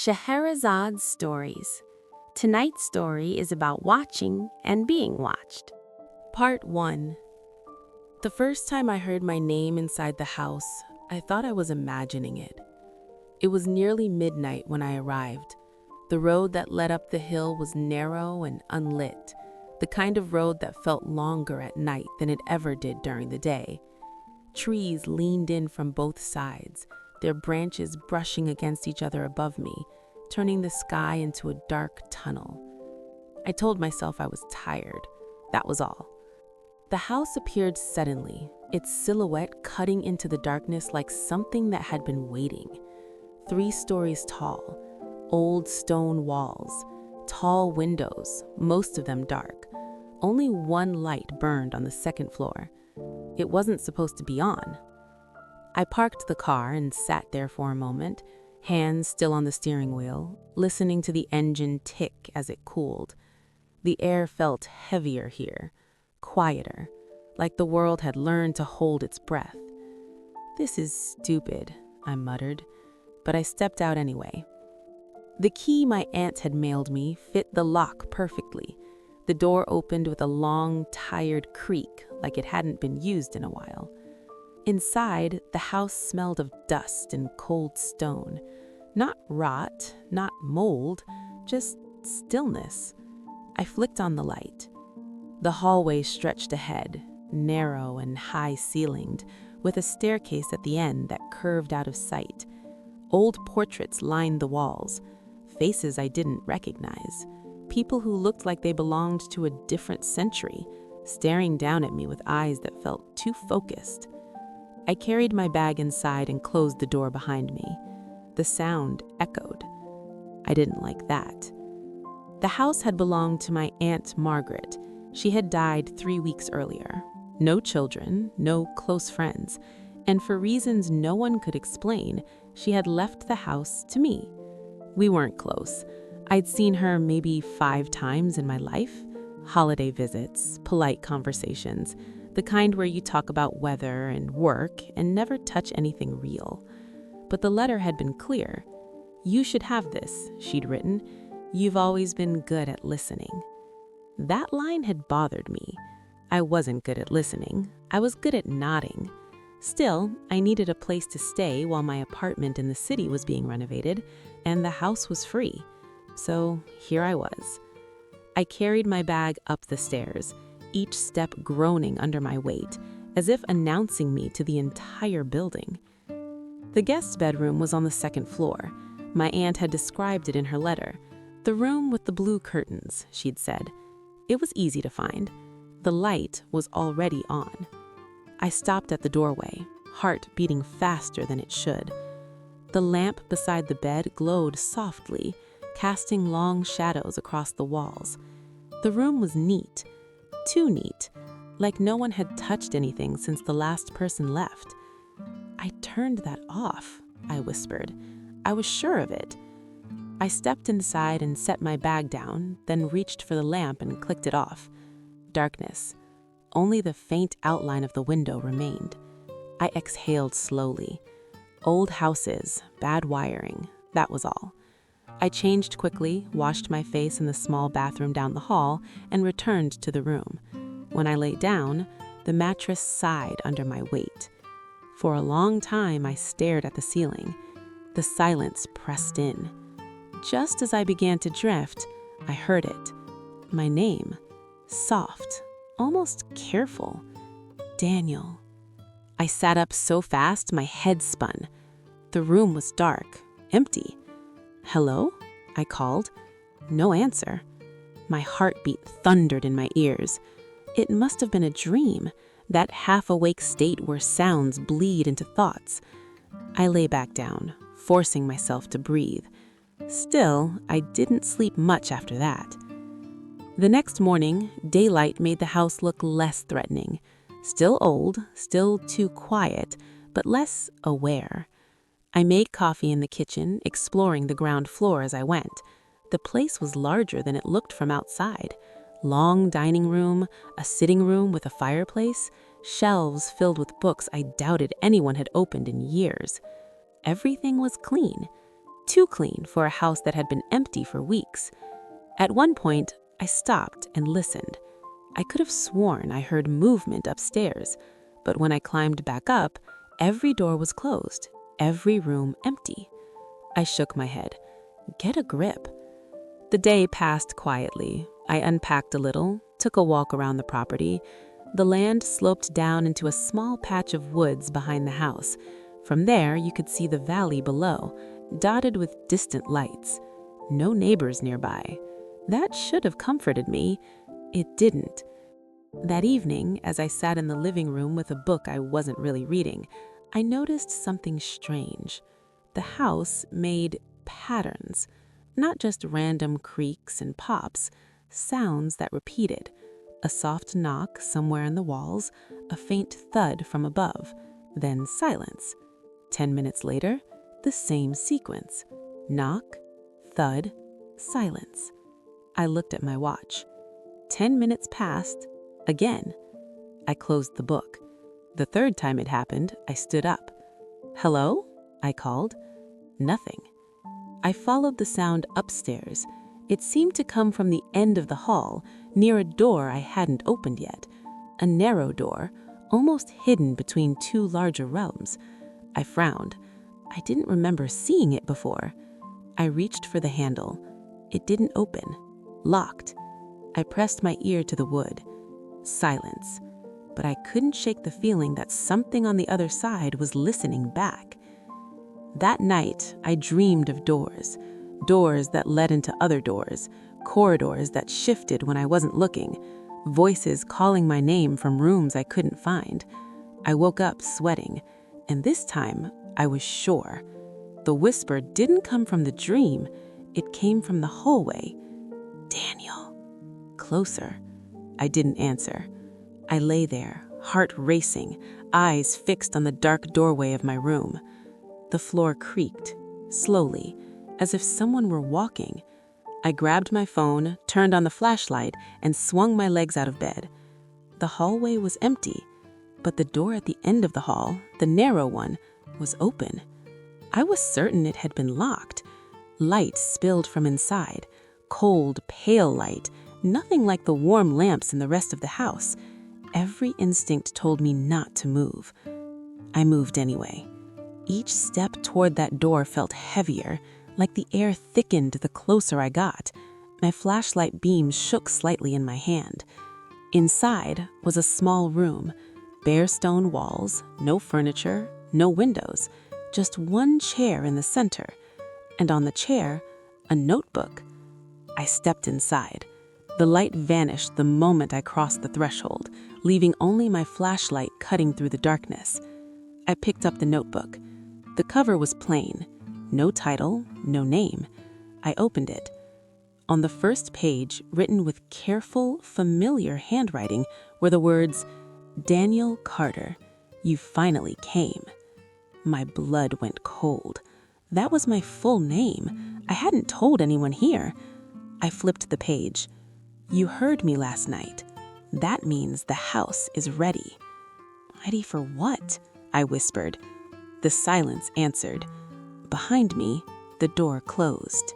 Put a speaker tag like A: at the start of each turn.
A: Scheherazade Stories. Tonight's story is about watching and being watched. Part 1. The first time I heard my name inside the house, I thought I was imagining it. It was nearly midnight when I arrived. The road that led up the hill was narrow and unlit, the kind of road that felt longer at night than it ever did during the day. Trees leaned in from both sides, their branches brushing against each other above me, turning the sky into a dark tunnel. I told myself I was tired. That was all. The house appeared suddenly, its silhouette cutting into the darkness like something that had been waiting. 3 stories tall, old stone walls, tall windows, most of them dark. Only one light burned on the second floor. It wasn't supposed to be on. I parked the car and sat there for a moment, hands still on the steering wheel, listening to the engine tick as it cooled. The air felt heavier here, quieter, like the world had learned to hold its breath. "This is stupid," I muttered, but I stepped out anyway. The key my aunt had mailed me fit the lock perfectly. The door opened with a long, tired creak, like it hadn't been used in a while. Inside, the house smelled of dust and cold stone. Not rot, not mold, just stillness. I flicked on the light. The hallway stretched ahead, narrow and high-ceilinged, with a staircase at the end that curved out of sight. Old portraits lined the walls, faces I didn't recognize, people who looked like they belonged to a different century, staring down at me with eyes that felt too focused. I carried my bag inside and closed the door behind me. The sound echoed. I didn't like that. The house had belonged to my Aunt Margaret. She had died 3 weeks earlier. No children, no close friends, and for reasons no one could explain, she had left the house to me. We weren't close. I'd seen her maybe 5 times in my life. Holiday visits, polite conversations, the kind where you talk about weather and work and never touch anything real. But the letter had been clear. "You should have this," she'd written. "You've always been good at listening." That line had bothered me. I wasn't good at listening. I was good at nodding. Still, I needed a place to stay while my apartment in the city was being renovated, and the house was free. So here I was. I carried my bag up the stairs, each step groaning under my weight, as if announcing me to the entire building. The guest bedroom was on the 2nd floor. My aunt had described it in her letter. The room with the blue curtains, she'd said. It was easy to find. The light was already on. I stopped at the doorway, heart beating faster than it should. The lamp beside the bed glowed softly, casting long shadows across the walls. The room was neat, too neat, like no one had touched anything since the last person left. "I turned that off," I whispered. I was sure of it. I stepped inside and set my bag down, then reached for the lamp and clicked it off. Darkness. Only the faint outline of the window remained. I exhaled slowly. Old houses, bad wiring, that was all. I changed quickly, washed my face in the small bathroom down the hall, and returned to the room. When I lay down, the mattress sighed under my weight. For a long time, I stared at the ceiling. The silence pressed in. Just as I began to drift, I heard it. My name. Soft, almost careful. Daniel. I sat up so fast, my head spun. The room was dark, empty. "Hello?" I called. No answer. My heartbeat thundered in my ears. It must have been a dream, that half-awake state where sounds bleed into thoughts. I lay back down, forcing myself to breathe. Still, I didn't sleep much after that. The next morning, daylight made the house look less threatening. Still old, still too quiet, but less aware. I made coffee in the kitchen, exploring the ground floor as I went. The place was larger than it looked from outside. Long dining room, a sitting room with a fireplace, shelves filled with books I doubted anyone had opened in years. Everything was clean. too clean for a house that had been empty for weeks. At one point, I stopped and listened. I could have sworn I heard movement upstairs, but when I climbed back up, every door was closed, every room empty. I shook my head. Get a grip. The day passed quietly. I unpacked a little, took a walk around the property. The land sloped down into a small patch of woods behind the house. From there, you could see the valley below, dotted with distant lights. No neighbors nearby. That should have comforted me. It didn't. That evening, as I sat in the living room with a book I wasn't really reading, I noticed something strange. The house made patterns, not just random creaks and pops, sounds that repeated. A soft knock somewhere in the walls, a faint thud from above, then silence. 10 minutes later, the same sequence. Knock, thud, silence. I looked at my watch. 10 minutes passed, again. I closed the book. The third time it happened, I stood up. "Hello?" I called. Nothing. I followed the sound upstairs. It seemed to come from the end of the hall, near a door I hadn't opened yet. A narrow door, almost hidden between two larger realms. I frowned. I didn't remember seeing it before. I reached for the handle. It didn't open. Locked. I pressed my ear to the wood. Silence. But I couldn't shake the feeling that something on the other side was listening back. That night, I dreamed of doors. Doors that led into other doors. Corridors that shifted when I wasn't looking. Voices calling my name from rooms I couldn't find. I woke up sweating, and this time, I was sure. The whisper didn't come from the dream. It came from the hallway. "Daniel." Closer. I didn't answer. I lay there, heart racing, eyes fixed on the dark doorway of my room. The floor creaked, slowly, as if someone were walking. I grabbed my phone, turned on the flashlight, and swung my legs out of bed. The hallway was empty, but the door at the end of the hall, the narrow one, was open. I was certain it had been locked. Light spilled from inside, cold, pale light, nothing like the warm lamps in the rest of the house. Every instinct told me not to move. I moved anyway. Each step toward that door felt heavier, like the air thickened the closer I got. My flashlight beam shook slightly in my hand. Inside was a small room, bare stone walls, no furniture, no windows, just one chair in the center, and on the chair, a notebook. I stepped inside. The light vanished the moment I crossed the threshold, leaving only my flashlight cutting through the darkness. I picked up the notebook. The cover was plain. No title, no name. I opened it. On the first page, written with careful, familiar handwriting, were the words, "Daniel Carter, you finally came." My blood went cold. That was my full name. I hadn't told anyone here. I flipped the page. "You heard me last night. That means the house is ready." "Ready for what?" I whispered. The silence answered. Behind me, the door closed.